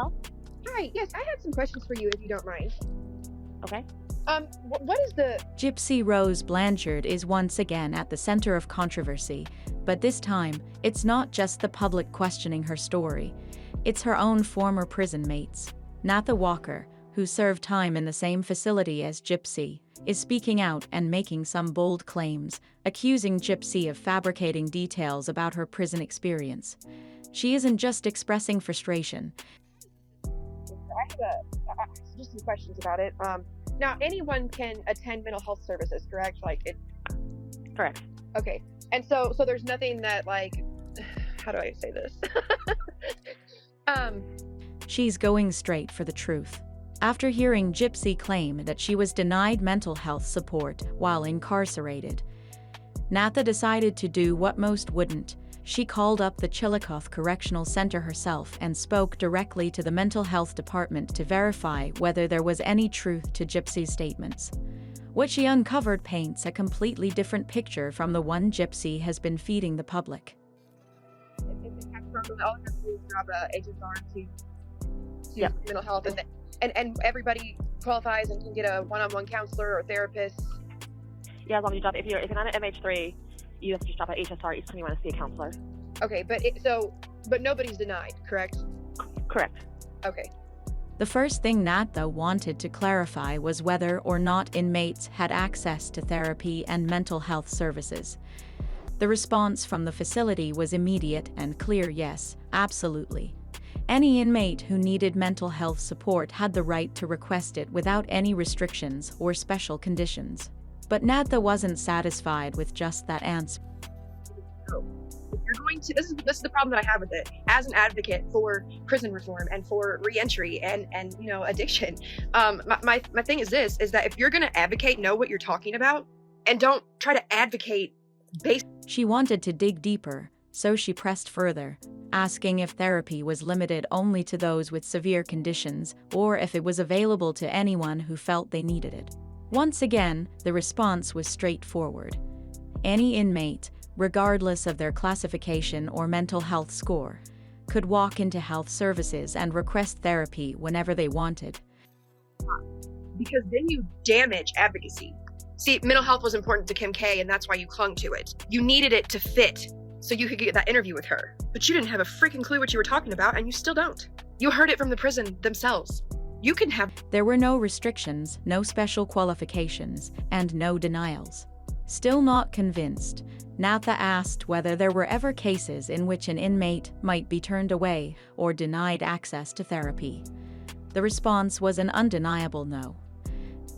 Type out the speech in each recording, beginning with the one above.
Health. Hi, yes, I had some questions for you if you don't mind. Okay. What is the... Gypsy Rose Blanchard is once again at the center of controversy, but this time, it's not just the public questioning her story. It's her own former prison mates. Natha Walker, who served time in the same facility as Gypsy, is speaking out and making some bold claims, accusing Gypsy of fabricating details about her prison experience. She isn't just expressing frustration. I have just some questions about it. Now, anyone can attend mental health services, correct? Correct. Okay. And so there's nothing that, how do I say this? She's going straight for the truth. After hearing Gypsy claim that she was denied mental health support while incarcerated, Natha decided to do what most wouldn't. She called up the Chillicothe Correctional Center herself and spoke directly to the mental health department to verify whether there was any truth to Gypsy's statements. What she uncovered paints a completely different picture from the one Gypsy has been feeding the public. If they have problems, all they have to do is grab a HSR to Yep. mental health, and everybody qualifies and can get a one-on-one counselor or therapist. Yeah, as long as you drop if you're not an MH3, you have to just drop an HSR each time you want to see a counselor. Okay, but nobody's denied, correct? Correct. Okay. The first thing Natha wanted to clarify was whether or not inmates had access to therapy and mental health services. The response from the facility was immediate and clear: yes, absolutely. Any inmate who needed mental health support had the right to request it without any restrictions or special conditions. But Natha wasn't satisfied with just that answer. So, if you're going to, this is the problem that I have with it. As an advocate for prison reform and for reentry and addiction, my thing is that if you're going to advocate, know what you're talking about, and don't try to advocate based. She wanted to dig deeper, so she pressed further, asking if therapy was limited only to those with severe conditions or if it was available to anyone who felt they needed it. Once again, the response was straightforward. Any inmate, regardless of their classification or mental health score, could walk into health services and request therapy whenever they wanted. Because then you damage advocacy. See, mental health was important to Kim K, and that's why you clung to it. You needed it to fit so you could get that interview with her. But you didn't have a freaking clue what you were talking about, and you still don't. You heard it from the prison themselves. You can have... There were no restrictions, no special qualifications, and no denials. Still not convinced, Natha asked whether there were ever cases in which an inmate might be turned away or denied access to therapy. The response was an undeniable no.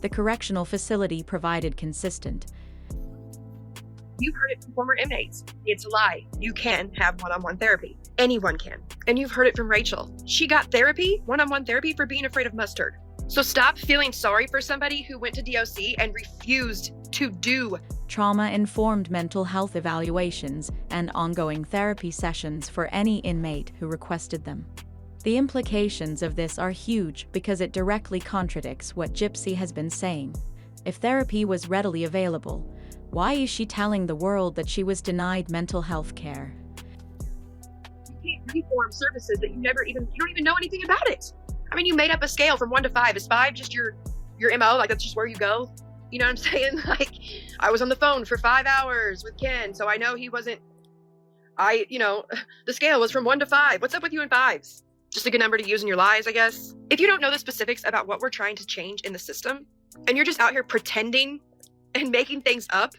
The correctional facility provided consistent. You've heard it from former inmates. It's a lie. You can have one-on-one therapy. Anyone can. And you've heard it from Rachel. She got therapy, one-on-one therapy, for being afraid of mustard. So stop feeling sorry for somebody who went to DOC and refused to do trauma-informed mental health evaluations and ongoing therapy sessions for any inmate who requested them. The implications of this are huge because it directly contradicts what Gypsy has been saying. If therapy was readily available, why is she telling the world that she was denied mental health care? You can't reform services that you don't even know anything about it. I mean, you made up a scale from 1 to 5. Is 5 just your MO? Like, that's just where you go? You know what I'm saying? Like, I was on the phone for 5 hours with Ken, so I know he wasn't... the scale was from 1 to 5. What's up with you in 5s? Just a good number to use in your lies, I guess. If you don't know the specifics about what we're trying to change in the system, and you're just out here pretending and making things up...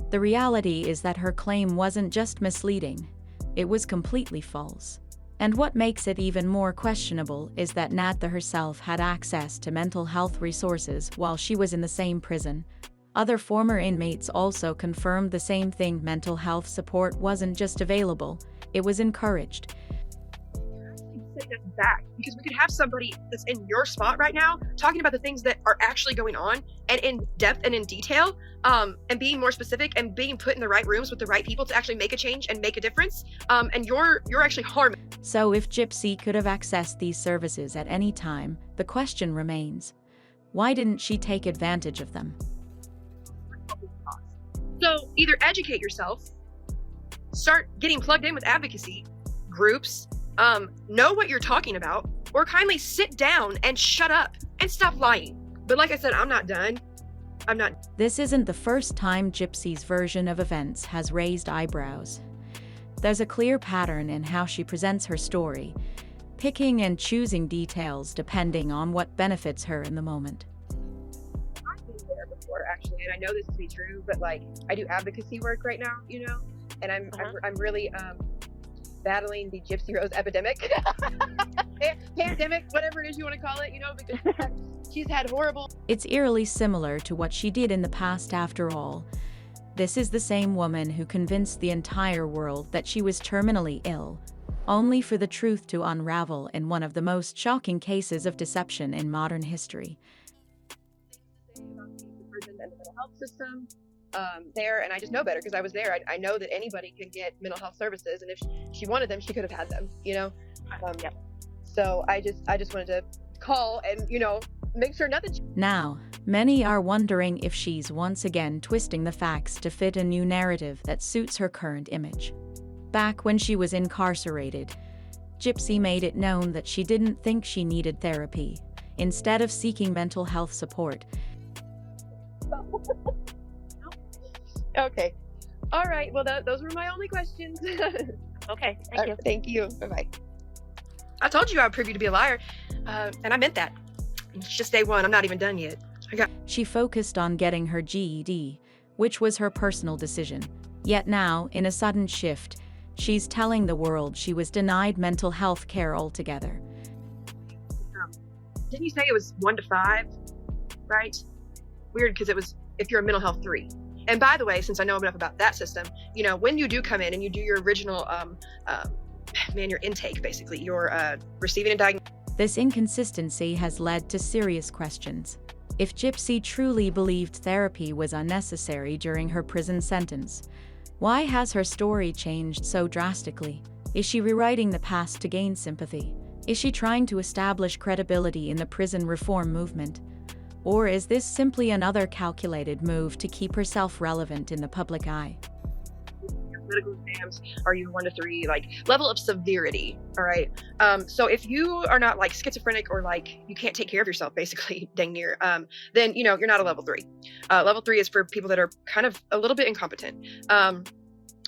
The reality is that her claim wasn't just misleading, it was completely false. And what makes it even more questionable is that Natha herself had access to mental health resources while she was in the same prison. Other former inmates also confirmed the same thing: mental health support wasn't just available, it was encouraged. Take us back, because we could have somebody that's in your spot right now talking about the things that are actually going on, and in depth and in detail, and being more specific and being put in the right rooms with the right people to actually make a change and make a difference, and you're actually harming. So if Gypsy could have accessed these services at any time, the question remains, why didn't she take advantage of them? So either educate yourself, start getting plugged in with advocacy groups, know what you're talking about, or kindly sit down and shut up and stop lying. But like I said, I'm not done. I'm not. This isn't the first time Gypsy's version of events has raised eyebrows. There's a clear pattern in how she presents her story, picking and choosing details depending on what benefits her in the moment. I've been there before, actually, and I know this to be true, but like, I do advocacy work right now, you know, and I'm really battling the Gypsy Rose epidemic, pandemic, whatever it is you want to call it, you know, because she's had horrible. It's eerily similar to what she did in the past after all. This is the same woman who convinced the entire world that she was terminally ill, only for the truth to unravel in one of the most shocking cases of deception in modern history. About the prison and the mental health system there, and I just know better because I was there. I know that anybody can get mental health services, and if she wanted them, she could have had them, you know. Yep. So I just wanted to call and, you know, make sure nothing. Now, many are wondering if she's once again twisting the facts to fit a new narrative that suits her current image. Back when she was incarcerated, Gypsy made it known that she didn't think she needed therapy. Instead of seeking mental health support. Okay. All right. Well, those were my only questions. Okay, thank you. Thank you. Bye-bye. I told you I would prove you to be a liar, and I meant that. It's just day one. I'm not even done yet. She focused on getting her GED, which was her personal decision. Yet now, in a sudden shift, she's telling the world she was denied mental health care altogether. Didn't you say it was 1 to 5, right? Weird, because it was if you're a mental health 3. And by the way, since I know enough about that system, you know, when you do come in and you do your original, your intake, basically, you're receiving a diagnosis. This inconsistency has led to serious questions. If Gypsy truly believed therapy was unnecessary during her prison sentence, why has her story changed so drastically? Is she rewriting the past to gain sympathy? Is she trying to establish credibility in the prison reform movement? Or is this simply another calculated move to keep herself relevant in the public eye? Medical exams, are you 1 to 3, like level of severity? All right. So if you are not like schizophrenic or like you can't take care of yourself, basically, dang near, then, you know, you're not a level 3. Level 3 is for people that are kind of a little bit incompetent,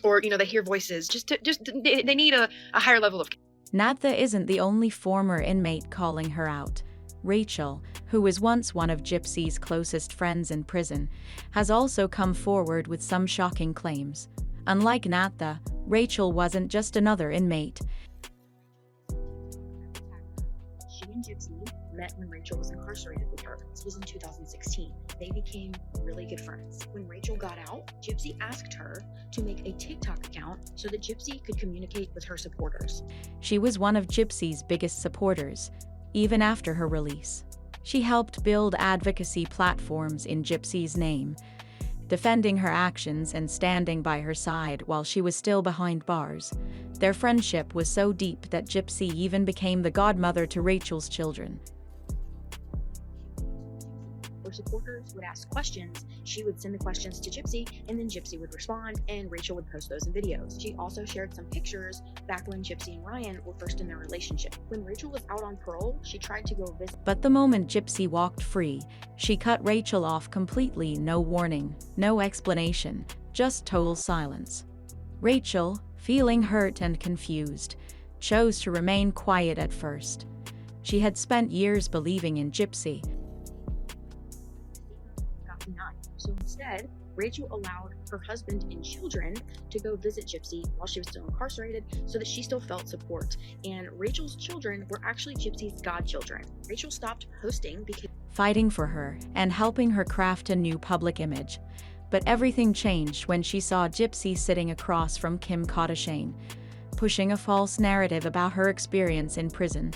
or, you know, they hear voices. They need a higher level of. Natha isn't the only former inmate calling her out. Rachel, who was once one of Gypsy's closest friends in prison, has also come forward with some shocking claims. Unlike Natha, Rachel wasn't just another inmate. She and Gypsy met when Rachel was incarcerated with her. This was in 2016. They became really good friends. When Rachel got out, Gypsy asked her to make a TikTok account so that Gypsy could communicate with her supporters. She was one of Gypsy's biggest supporters, even after her release. She helped build advocacy platforms in Gypsy's name, defending her actions and standing by her side while she was still behind bars. Their friendship was so deep that Gypsy even became the godmother to Rachel's children. Her supporters would ask questions, she would send the questions to Gypsy, and then Gypsy would respond, and Rachel would post those in videos. She also shared some pictures back when Gypsy and Ryan were first in their relationship. When Rachel was out on parole, she tried to go visit. But the moment Gypsy walked free, she cut Rachel off completely, no warning, no explanation, just total silence. Rachel, feeling hurt and confused, chose to remain quiet at first. She had spent years believing in Gypsy. So instead, Rachel allowed her husband and children to go visit Gypsy while she was still incarcerated so that she still felt support. And Rachel's children were actually Gypsy's godchildren. Rachel stopped posting because fighting for her and helping her craft a new public image. But everything changed when she saw Gypsy sitting across from Kim Kardashian, pushing a false narrative about her experience in prison.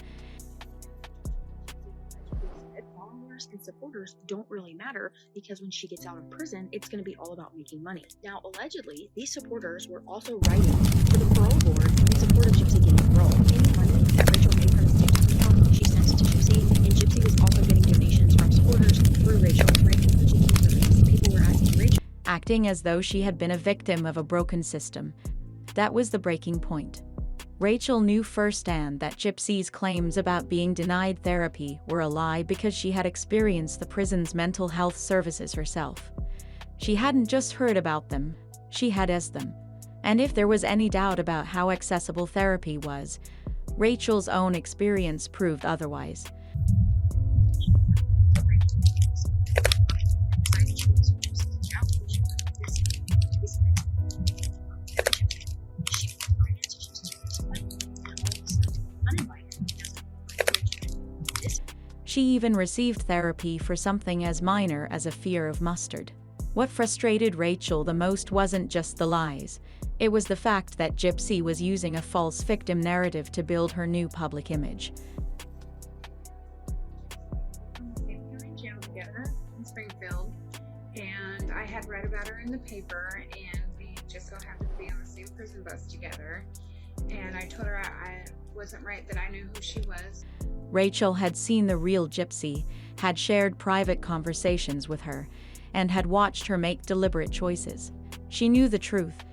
followers and supporters don't really matter because when she gets out of prison, it's going to be all about making money. Now, allegedly, these supporters were also writing to the parole board in support of Gypsy getting parole. Any money that Rachel made from this TikTok account, she sent to Gypsy, and Gypsy was also getting donations from supporters through Rachel. People were asking Rachel, acting as though she had been a victim of a broken system. That was the breaking point. Rachel knew firsthand that Gypsy's claims about being denied therapy were a lie because she had experienced the prison's mental health services herself. She hadn't just heard about them, she had used them. And if there was any doubt about how accessible therapy was, Rachel's own experience proved otherwise. She even received therapy for something as minor as a fear of mustard. What frustrated Rachel the most wasn't just the lies. It was the fact that Gypsy was using a false victim narrative to build her new public image. We were in jail together in Springfield, and I had read about her in the paper, and we just so happened to be on the same prison bus together. And I told her I wasn't right, that I knew who she was. Rachel had seen the real Gypsy, had shared private conversations with her, and had watched her make deliberate choices. She knew the truth.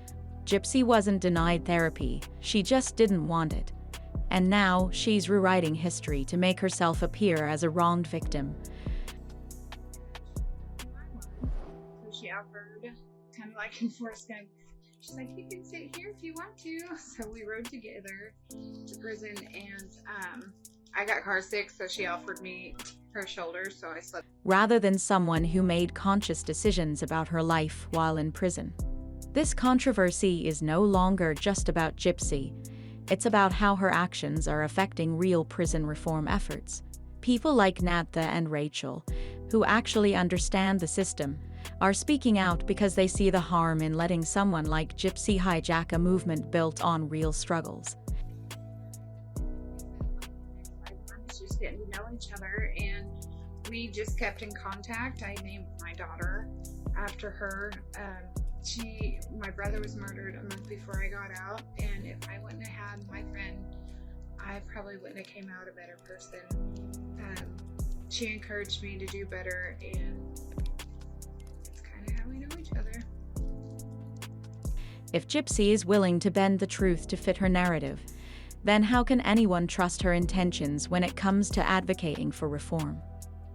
Gypsy wasn't denied therapy, she just didn't want it. And now she's rewriting history to make herself appear as a wronged victim. So she offered, kind of like in Forrest Gump, she's like, you can sit here if you want to. So we rode together to prison, and I got car sick, so she offered me her shoulder, so I slept. Rather than someone who made conscious decisions about her life while in prison. This controversy is no longer just about Gypsy. It's about how her actions are affecting real prison reform efforts. People like Natha and Rachel, who actually understand the system, are speaking out because they see the harm in letting someone like Gypsy hijack a movement built on real struggles. Just getting to know each other, and we just kept in contact. I named my daughter after her. My brother was murdered a month before I got out, and if I wouldn't have had my friend, I probably wouldn't have came out a better person. She encouraged me to do better, and it's kind of how we know each other. If Gypsy is willing to bend the truth to fit her narrative, then how can anyone trust her intentions when it comes to advocating for reform?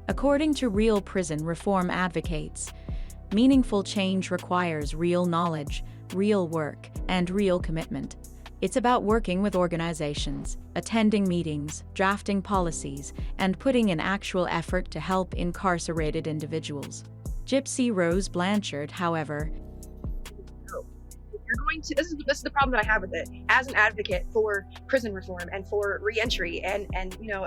According to real prison reform advocates, meaningful change requires real knowledge, real work, and real commitment. It's about working with organizations, attending meetings, drafting policies, and putting in actual effort to help incarcerated individuals. Gypsy Rose Blanchard, however, You're going to, this is the problem that I have with it as an advocate for prison reform and for reentry and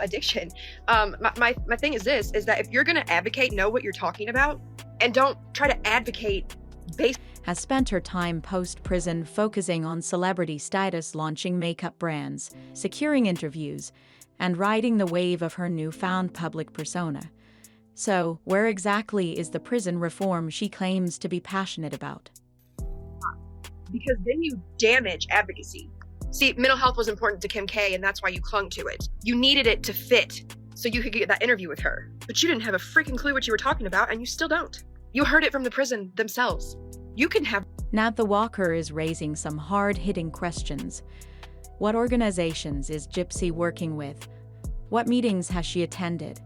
addiction. My thing is this, is that if you're going to advocate, know what you're talking about, and don't try to advocate based. Has spent her time post-prison focusing on celebrity status, launching makeup brands, securing interviews, and riding the wave of her newfound public persona. So, where exactly is the prison reform she claims to be passionate about? Because then you damage advocacy. See, mental health was important to Kim K, and that's why you clung to it. You needed it to fit so you could get that interview with her. But you didn't have a freaking clue what you were talking about, and you still don't. You heard it from the prison themselves. You can have. Natha Walker is raising some hard-hitting questions. What organizations is Gypsy working with? What meetings has she attended?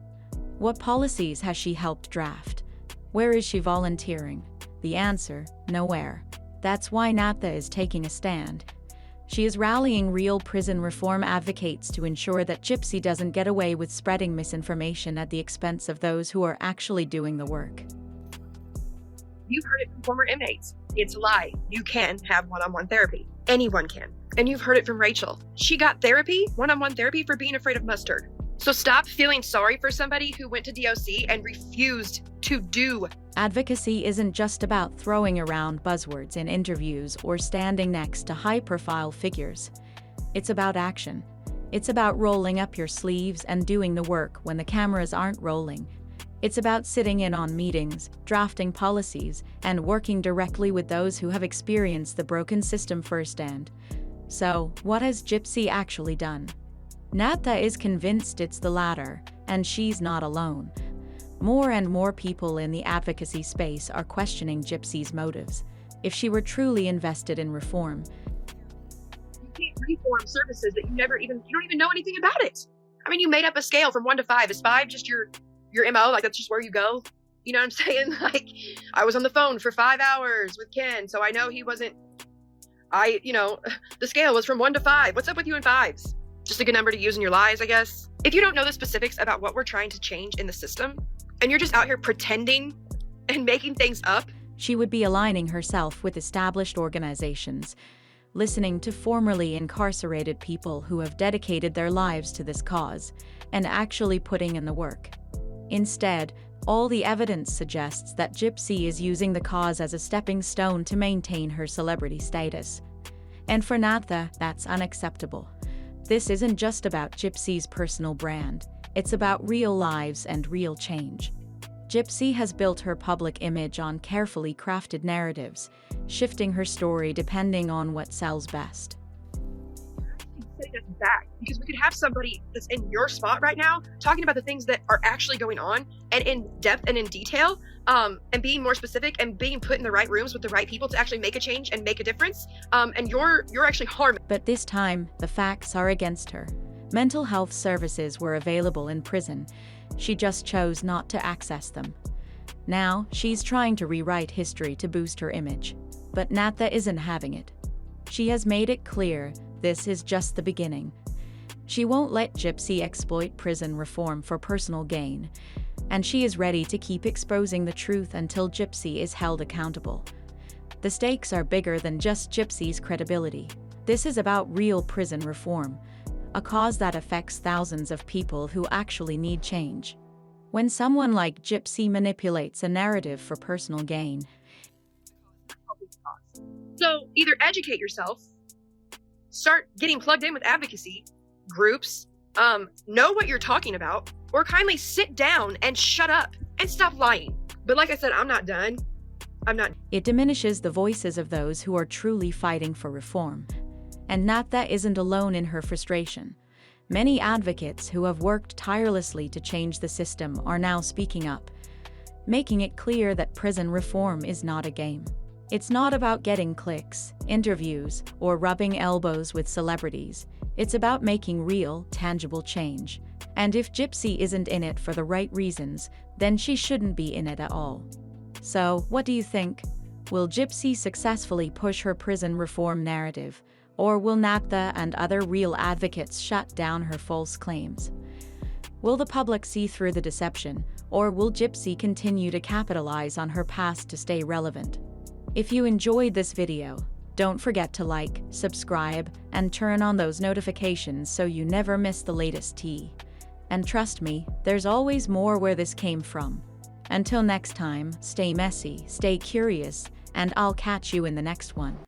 What policies has she helped draft? Where is she volunteering? The answer, nowhere. That's why Natha is taking a stand. She is rallying real prison reform advocates to ensure that Gypsy doesn't get away with spreading misinformation at the expense of those who are actually doing the work. You've heard it from former inmates. It's a lie. You can have one-on-one therapy. Anyone can. And you've heard it from Rachel. She got therapy, one-on-one therapy, for being afraid of mustard. So stop feeling sorry for somebody who went to DOC and refused to do. Advocacy isn't just about throwing around buzzwords in interviews or standing next to high-profile figures. It's about action. It's about rolling up your sleeves and doing the work when the cameras aren't rolling. It's about sitting in on meetings, drafting policies, and working directly with those who have experienced the broken system firsthand. So, what has Gypsy actually done? Natha is convinced it's the latter, and she's not alone. More and more people in the advocacy space are questioning Gypsy's motives. If she were truly invested in reform, You can't free-form services that you don't even know anything about it. I mean, you made up a scale from 1 to 5. Is 5 just your MO? Like, that's just where you go? You know what I'm saying? Like, I was on the phone for 5 hours with Ken, so I know he wasn't, the scale was from 1 to 5. What's up with you in 5s? Just a good number to use in your lives, I guess. If you don't know the specifics about what we're trying to change in the system, and you're just out here pretending and making things up, She would be aligning herself with established organizations, listening to formerly incarcerated people who have dedicated their lives to this cause, and actually putting in the work. Instead, all the evidence suggests that Gypsy is using the cause as a stepping stone to maintain her celebrity status. And for Natha, that's unacceptable. This isn't just about Gypsy's personal brand, it's about real lives and real change. Gypsy has built her public image on carefully crafted narratives, shifting her story depending on what sells best. Setting us back, because we could have somebody that's in your spot right now talking about the things that are actually going on and in depth and in detail, and being more specific and being put in the right rooms with the right people to actually make a change and make a difference. And you're actually harming. But this time, the facts are against her. Mental health services were available in prison. She just chose not to access them. Now, she's trying to rewrite history to boost her image. But Natha isn't having it. She has made it clear this is just the beginning. She won't let Gypsy exploit prison reform for personal gain, and she is ready to keep exposing the truth until Gypsy is held accountable. The stakes are bigger than just Gypsy's credibility. This is about real prison reform, a cause that affects thousands of people who actually need change. When someone like Gypsy manipulates a narrative for personal gain, So either educate yourself, start getting plugged in with advocacy groups, know what you're talking about, or kindly sit down and shut up and stop lying. But like I said, I'm not done. it diminishes the voices of those who are truly fighting for reform. And Natha isn't alone in her frustration. Many advocates who have worked tirelessly to change the system are now speaking up, making it clear that prison reform is not a game. It's not about getting clicks, interviews, or rubbing elbows with celebrities. It's about making real, tangible change. And if Gypsy isn't in it for the right reasons, then she shouldn't be in it at all. So, what do you think? Will Gypsy successfully push her prison reform narrative? Or will Natha and other real advocates shut down her false claims? Will the public see through the deception, or will Gypsy continue to capitalize on her past to stay relevant? If you enjoyed this video, don't forget to like, subscribe, and turn on those notifications so you never miss the latest tea. And trust me, there's always more where this came from. Until next time, stay messy, stay curious, and I'll catch you in the next one.